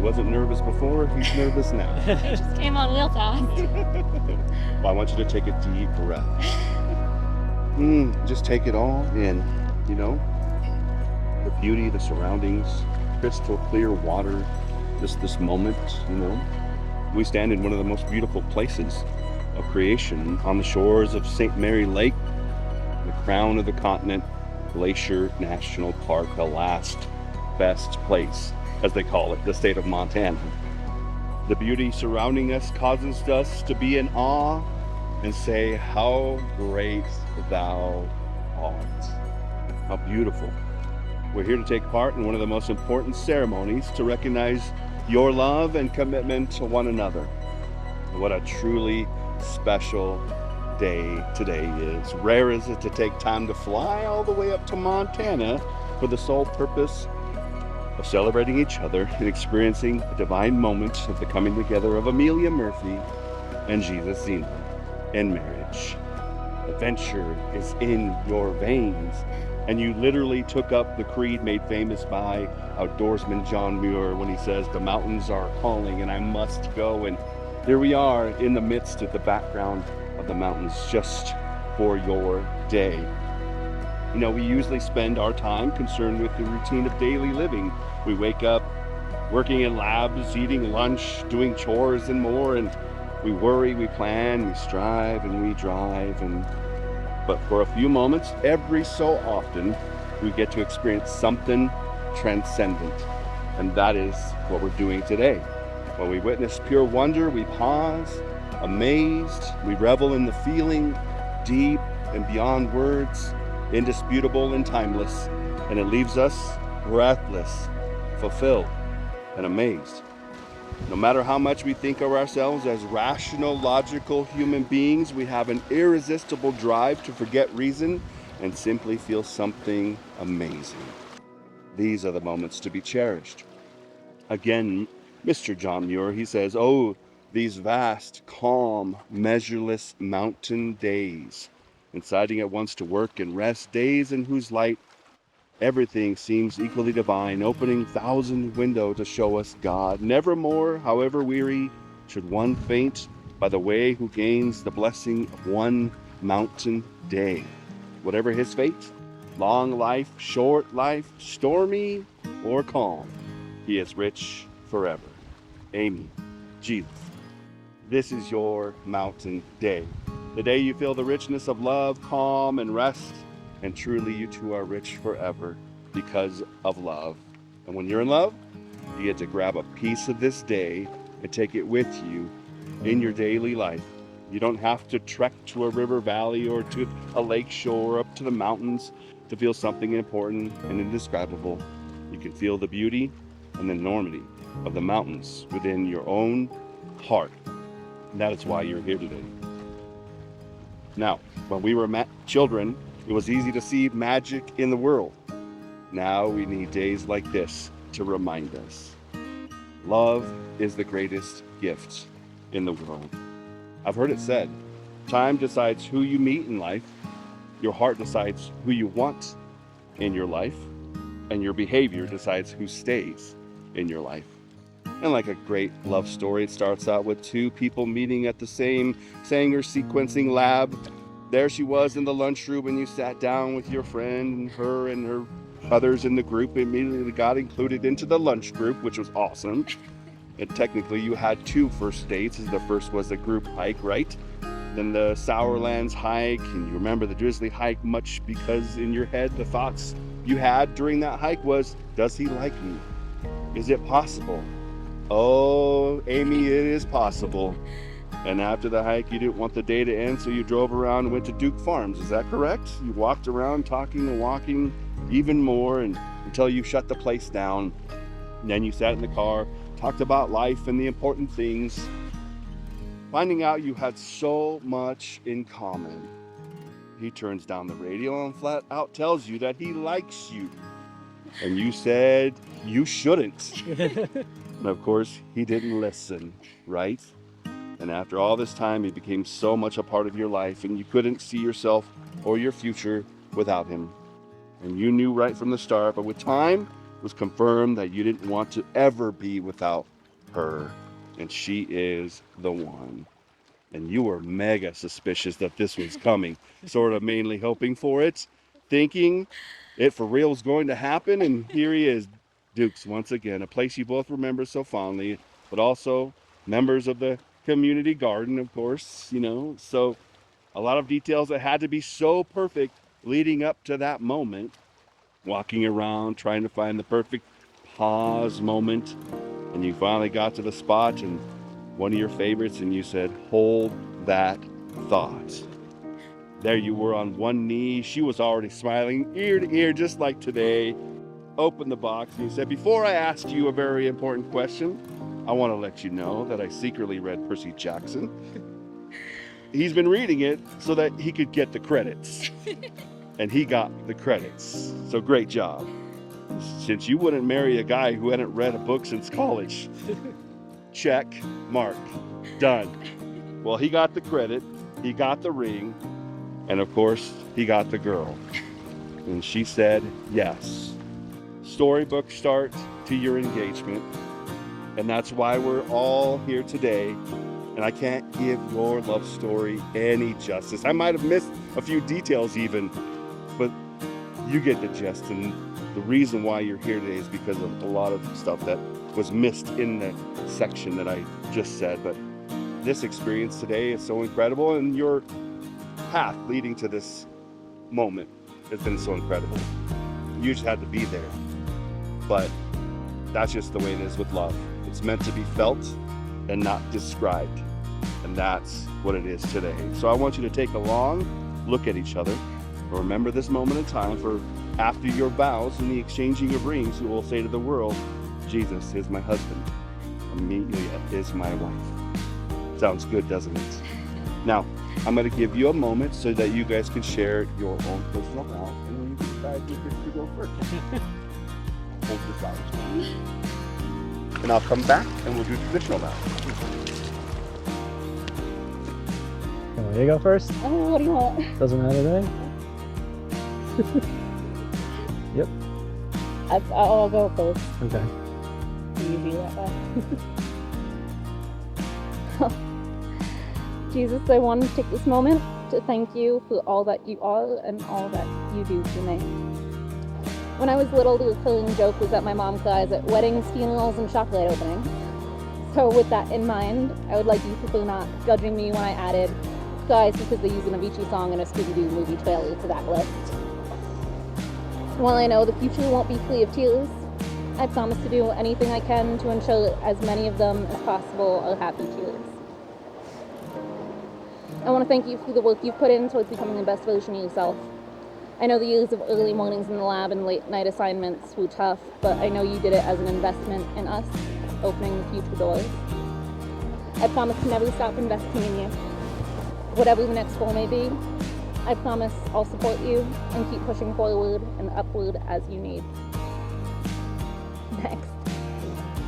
wasn't nervous before, he's nervous now. I just came on real fast. Well, I want you to take a deep breath. Just take it all in, you know, the beauty, the surroundings, crystal clear water, just this moment, you know. We stand in one of the most beautiful places of creation on the shores of St. Mary Lake, the crown of the continent, Glacier National Park, the last best place, as they call it, the state of Montana. The beauty surrounding us causes us to be in awe and say, how great thou art. How beautiful. We're here to take part in one of the most important ceremonies to recognize your love and commitment to one another. What a truly special day today is. Rare is it to take time to fly all the way up to Montana for the sole purpose of celebrating each other and experiencing a divine moment of the coming together of Amelia Murphy and Jesus Zena in marriage. Adventure is in your veins, and you literally took up the creed made famous by outdoorsman John Muir when he says, the mountains are calling and I must go. And here we are in the midst of the background of the mountains just for your day. You know, we usually spend our time concerned with the routine of daily living. We wake up working in labs, eating lunch, doing chores and more, and we worry, we plan, we strive, and we drive. But for a few moments, every so often, we get to experience something transcendent. And that is what we're doing today. When we witness pure wonder, we pause, amazed, we revel in the feeling, deep and beyond words, indisputable and timeless, and it leaves us breathless, fulfilled, and amazed. No matter how much we think of ourselves as rational, logical human beings, we have an irresistible drive to forget reason and simply feel something amazing. These are the moments to be cherished. Again, Mr. John Muir, he says, oh, these vast, calm, measureless mountain days, inciting at once to work and rest, days in whose light everything seems equally divine, opening thousand windows to show us God. Nevermore, however weary, should one faint by the way who gains the blessing of one mountain day. Whatever his fate, long life, short life, stormy or calm, he is rich forever. Amy, Jesus, this is your mountain day. The day you feel the richness of love, calm, and rest. And truly, you two are rich forever because of love. And when you're in love, you get to grab a piece of this day and take it with you in your daily life. You don't have to trek to a river valley or to a lake shore, up to the mountains to feel something important and indescribable. You can feel the beauty and the enormity of the mountains within your own heart. And that is why you're here today. Now, when we were children, it was easy to see magic in the world. Now we need days like this to remind us. Love is the greatest gift in the world. I've heard it said, time decides who you meet in life, your heart decides who you want in your life, and your behavior decides who stays in your life. And like a great love story, it starts out with two people meeting at the same Sanger sequencing lab. There she was in the lunchroom, and you sat down with your friend, and her others in the group immediately got included into the lunch group, which was awesome. And technically you had two first dates. The first was the group hike, right? Then the Sourlands hike, and you remember the Drizzly hike much because in your head the thoughts you had during that hike was, does he like me? Is it possible? Oh, Amy, it is possible. And after the hike, you didn't want the day to end, so you drove around and went to Duke Farms. Is that correct? You walked around talking and walking even more until you shut the place down. And then you sat in the car, talked about life and the important things, finding out you had so much in common. He turns down the radio and flat out tells you that he likes you. And you said you shouldn't. And of course, he didn't listen, right? And after all this time, he became so much a part of your life, and you couldn't see yourself or your future without him. And you knew right from the start, but with time, it was confirmed that you didn't want to ever be without her, and she is the one. And you were mega suspicious that this was coming, sort of mainly hoping for it, thinking it for real was going to happen, and here he is, Dukes, once again, a place you both remember so fondly, but also members of the community garden, of course, so a lot of details that had to be so perfect leading up to that moment, walking around trying to find the perfect pause moment, and you finally got to the spot and one of your favorites, and you said, hold that thought. There you were on one knee. She was already smiling ear to ear, just like today. Opened the box and you said, before I ask you a very important question, I want to let you know that I secretly read Percy Jackson. He's been reading it so that he could get the credits. And he got the credits. So great job. Since you wouldn't marry a guy who hadn't read a book since college. Check, mark, done. Well, he got the credit, he got the ring, and of course, he got the girl. And she said yes. Storybook start to your engagement. And that's why we're all here today. And I can't give your love story any justice. I might have missed a few details even, but you get the gist. And the reason why you're here today is because of a lot of stuff that was missed in the section that I just said. But this experience today is so incredible, and your path leading to this moment has been so incredible. You just had to be there. But that's just the way it is with love. It's meant to be felt and not described. And that's what it is today. So I want you to take a long look at each other. Remember this moment in time, for after your vows and the exchanging of rings, you will say to the world, Jesus is my husband. Amelia is my wife. Sounds good, doesn't it? Now, I'm going to give you a moment so that you guys can share your own personal vow, and then you can decide who gets to go first. Hold your vows. And I'll come back and we'll do traditional vows. Want me to go first? Oh, what do you want? Doesn't matter, right? Yep. I'll go first. Okay. You do that way. Jesus, I want to take this moment to thank you for all that you are and all that you do for me. When I was little, the recurring joke was that my mom cries at weddings, funerals, and chocolate openings. So with that in mind, I would like you for not judging me when I added guys because they use an Avicii song and a Scooby-Doo movie trailer to that list. While I know the future won't be free of tears, I promise to do anything I can to ensure that as many of them as possible are happy tears. I want to thank you for the work you've put in towards becoming the best version of yourself. I know the years of early mornings in the lab and late night assignments were tough, but I know you did it as an investment in us, opening the future doors. I promise to never stop investing in you. Whatever the next goal may be, I promise I'll support you and keep pushing forward and upward as you need. Next,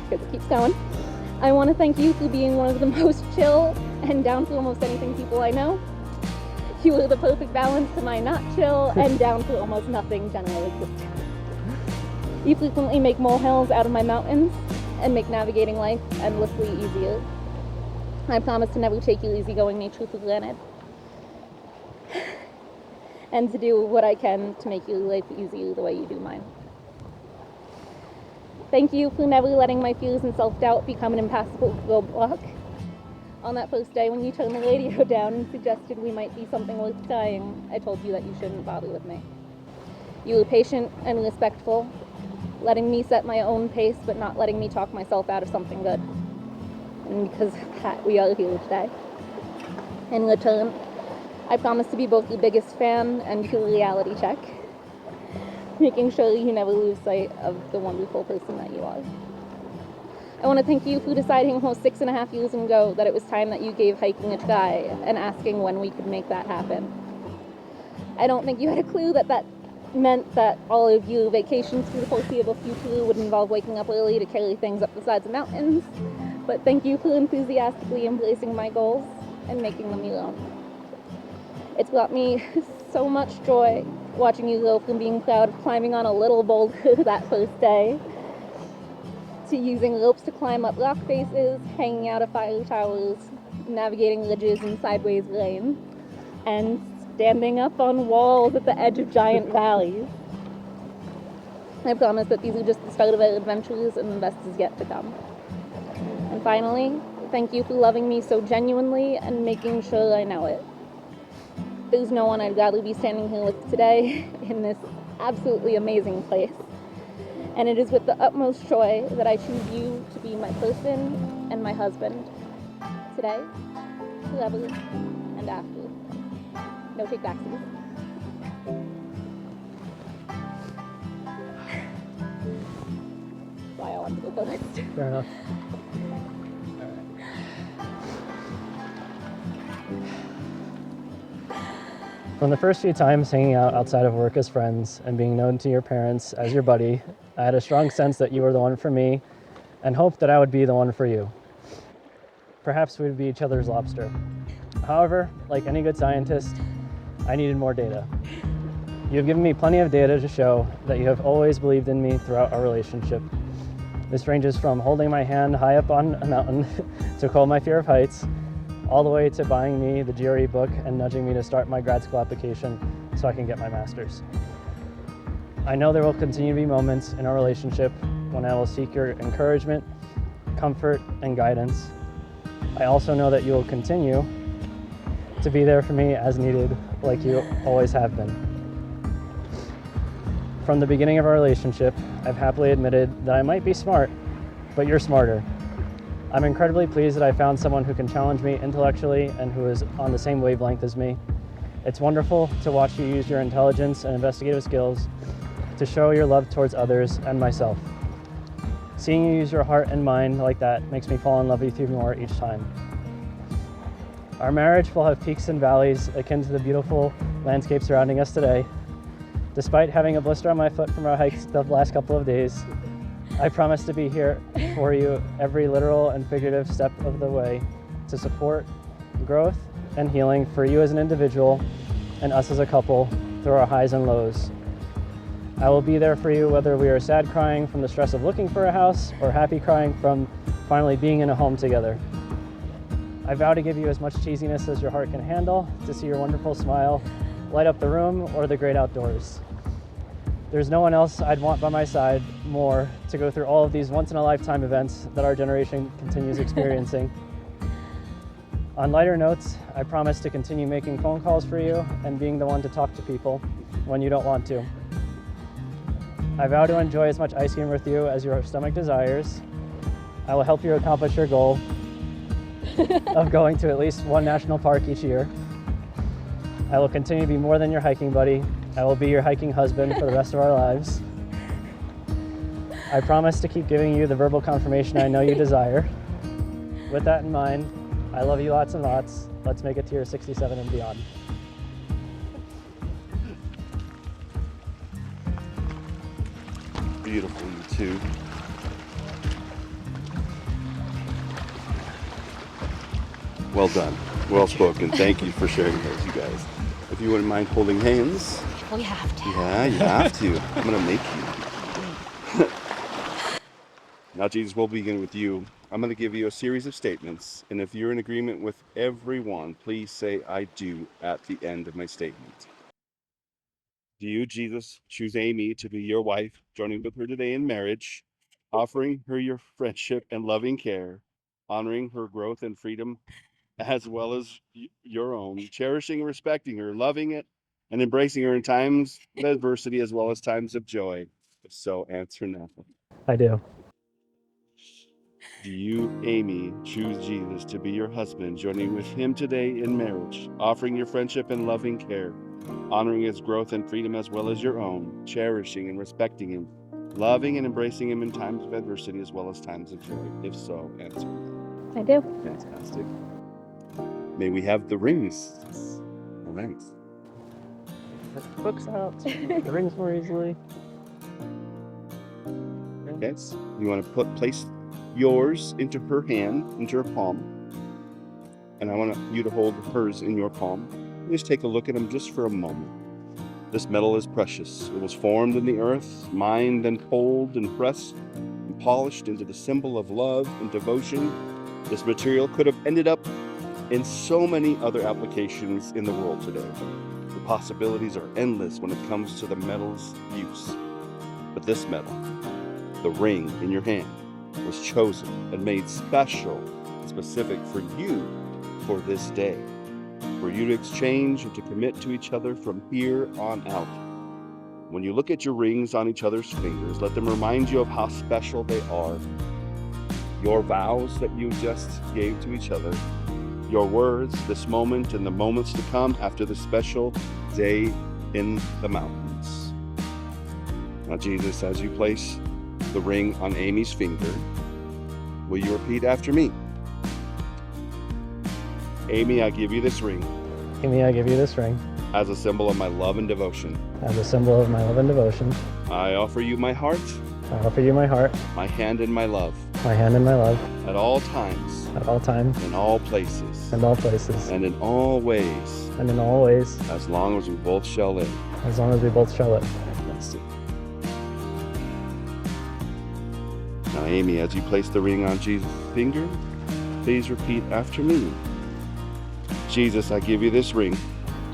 because it keeps going, I want to thank you for being one of the most chill and down for almost anything people I know. You are the perfect balance to my not chill and down for almost nothing general existence. You frequently make molehills out of my mountains and make navigating life endlessly easier. I promise to never take your easygoing nature for granted, and to do what I can to make your life easier the way you do mine. Thank you for never letting my fears and self-doubt become an impassable roadblock. On that first day when you turned the radio down and suggested we might be something worth trying, I told you that you shouldn't bother with me. You were patient and respectful, letting me set my own pace but not letting me talk myself out of something good. And because of that, we are here today. In return, I promise to be both your biggest fan and your reality check, making sure you never lose sight of the wonderful person that you are. I want to thank you for deciding almost 6.5 years ago that it was time that you gave hiking a try and asking when we could make that happen. I don't think you had a clue that that meant that all of your vacations for the foreseeable future would involve waking up early to carry things up the sides of mountains, but thank you for enthusiastically embracing my goals and making them your own. It's brought me so much joy watching you go from being proud of climbing on a little boulder that first day to using ropes to climb up rock faces, hanging out of fire towers, navigating ridges and sideways lanes, and standing up on walls at the edge of giant valleys. I promise that these are just the start of our adventures and the best is yet to come. And finally, thank you for loving me so genuinely and making sure I know it. There's no one I'd rather be standing here with today in this absolutely amazing place. And it is with the utmost joy that I choose you to be my person and my husband. Today, forever, and after. No take backsies. Why I want to go first. Fair enough. From the first few times hanging out outside of work as friends and being known to your parents as your buddy, I had a strong sense that you were the one for me and hoped that I would be the one for you. Perhaps we'd be each other's lobster. However, like any good scientist, I needed more data. You have given me plenty of data to show that you have always believed in me throughout our relationship. This ranges from holding my hand high up on a mountain to quell my fear of heights, all the way to buying me the GRE book and nudging me to start my grad school application so I can get my master's. I know there will continue to be moments in our relationship when I will seek your encouragement, comfort, and guidance. I also know that you will continue to be there for me as needed, like you always have been. From the beginning of our relationship, I've happily admitted that I might be smart, but you're smarter. I'm incredibly pleased that I found someone who can challenge me intellectually and who is on the same wavelength as me. It's wonderful to watch you use your intelligence and investigative skills to show your love towards others and myself. Seeing you use your heart and mind like that makes me fall in love with you more each time. Our marriage will have peaks and valleys akin to the beautiful landscape surrounding us today. Despite having a blister on my foot from our hikes the last couple of days, I promise to be here for you every literal and figurative step of the way to support growth and healing for you as an individual and us as a couple through our highs and lows. I will be there for you whether we are sad crying from the stress of looking for a house or happy crying from finally being in a home together. I vow to give you as much cheesiness as your heart can handle, to see your wonderful smile light up the room or the great outdoors. There's no one else I'd want by my side more to go through all of these once-in-a-lifetime events that our generation continues experiencing. On lighter notes, I promise to continue making phone calls for you and being the one to talk to people when you don't want to. I vow to enjoy as much ice cream with you as your stomach desires. I will help you accomplish your goal of going to at least one national park each year. I will continue to be more than your hiking buddy. I will be your hiking husband for the rest of our lives. I promise to keep giving you the verbal confirmation I know you desire. With that in mind, I love you lots and lots. Let's make it to your 67 and beyond. Beautiful, you two. Well done. Well spoken. Thank you for sharing those, you guys. If you wouldn't mind holding hands. We have to. Yeah, you have to. I'm going to make you. Now, Jesus, we'll begin with you. I'm going to give you a series of statements, and if you're in agreement with everyone, please say, I do, at the end of my statement. Do you, Jesus, choose Amy to be your wife, joining with her today in marriage, offering her your friendship and loving care, honoring her growth and freedom as well as your own, cherishing and respecting her, loving it, and embracing her in times of adversity as well as times of joy? If so, answer now. I do. Do you, Amy, choose Jesus to be your husband, joining with him today in marriage, offering your friendship and loving care, honoring his growth and freedom as well as your own, cherishing and respecting him, loving and embracing him in times of adversity as well as times of joy? If so, answer now. I do. Fantastic. May we have the rings? All right. Books out. The rings more easily. Yes. You want to place yours into her hand, into her palm. And I want you to hold hers in your palm. Just take a look at them just for a moment. This metal is precious. It was formed in the earth, mined and pulled and pressed and polished into the symbol of love and devotion, this material could have ended up in so many other applications in the world today. The possibilities are endless when it comes to the metal's use. But this metal, the ring in your hand, was chosen and made special, specific for you for this day, for you to exchange and to commit to each other from here on out. When you look at your rings on each other's fingers, let them remind you of how special they are. Your vows that you just gave to each other, your words, this moment and the moments to come after the special day in the mountains. Now, Jesus, as you place the ring on Amy's finger, will you repeat after me? Amy, I give you this ring Amy, I give you this ring as a symbol of my love and devotion. as a symbol of my love and devotion. I offer you my heart, I offer you my heart, my hand and my love, my hand and my love, at all times, at all times, in all places, and all places, and in all ways, and in all ways, as long as we both shall live. as long as we both shall live. That's it. Now, Amy, as you place the ring on Jesus' finger, please repeat after me. Jesus, I give you this ring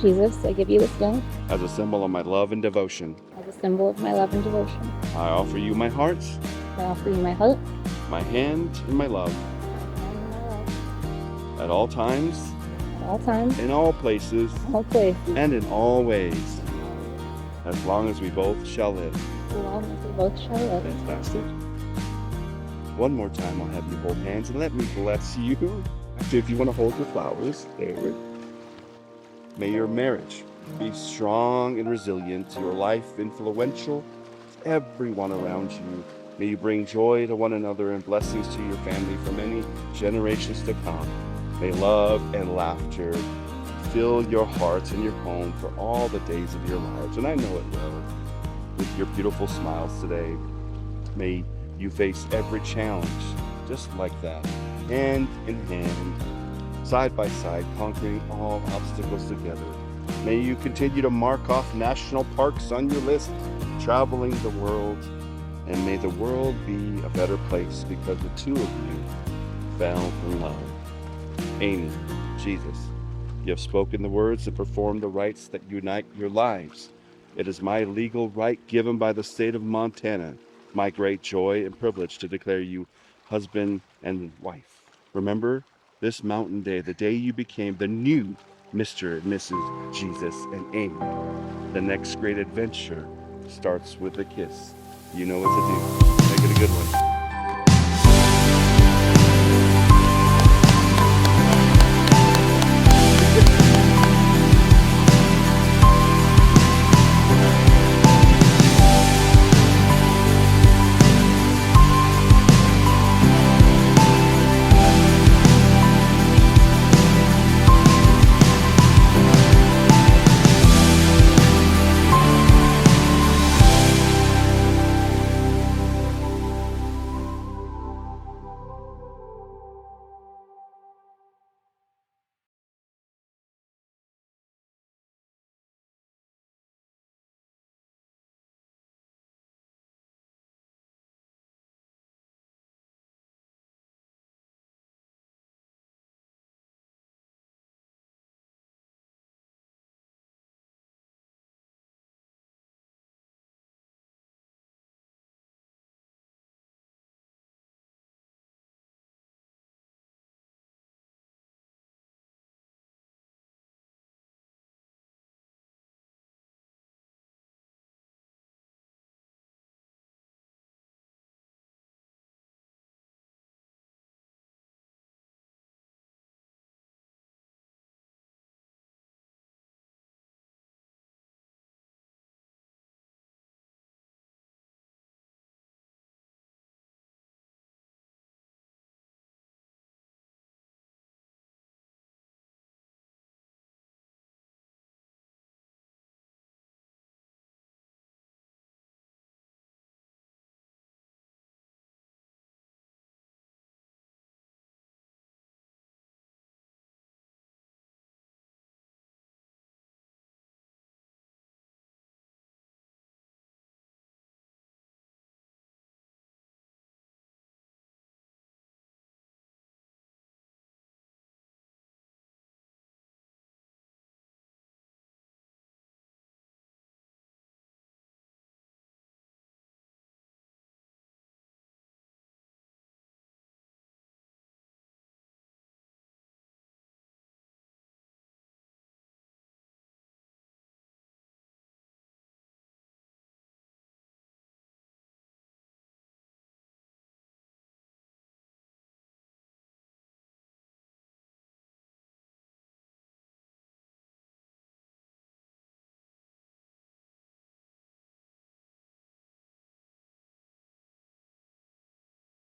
Jesus, I give you this ring as a symbol of my love and devotion. as a symbol of my love and devotion. I offer you my heart, I offer you my heart my hand, and my love, and my love at all times, at all times, in all places, all places, and in all ways, as long as we both shall live. as long as we both shall live. Fantastic. One more time, I'll have you hold hands and let me bless you. If you want to hold your flowers, there. May your marriage be strong and resilient, your life influential to everyone around you. May you bring joy to one another and blessings to your family for many generations to come. May love and laughter fill your hearts and your home for all the days of your lives. And I know it will. With your beautiful smiles today, may you face every challenge just like that, hand in hand, side by side, conquering all obstacles together. May you continue to mark off national parks on your list, traveling the world, and may the world be a better place because the two of you fell in love. Amy, Jesus, you have spoken the words and performed the rites that unite your lives. It is my legal right given by the state of Montana, my great joy and privilege to declare you husband and wife. Remember this mountain day, the day you became the new Mr. and Mrs. Jesus and Amy. The next great adventure starts with a kiss. You know what to do. Make it a good one.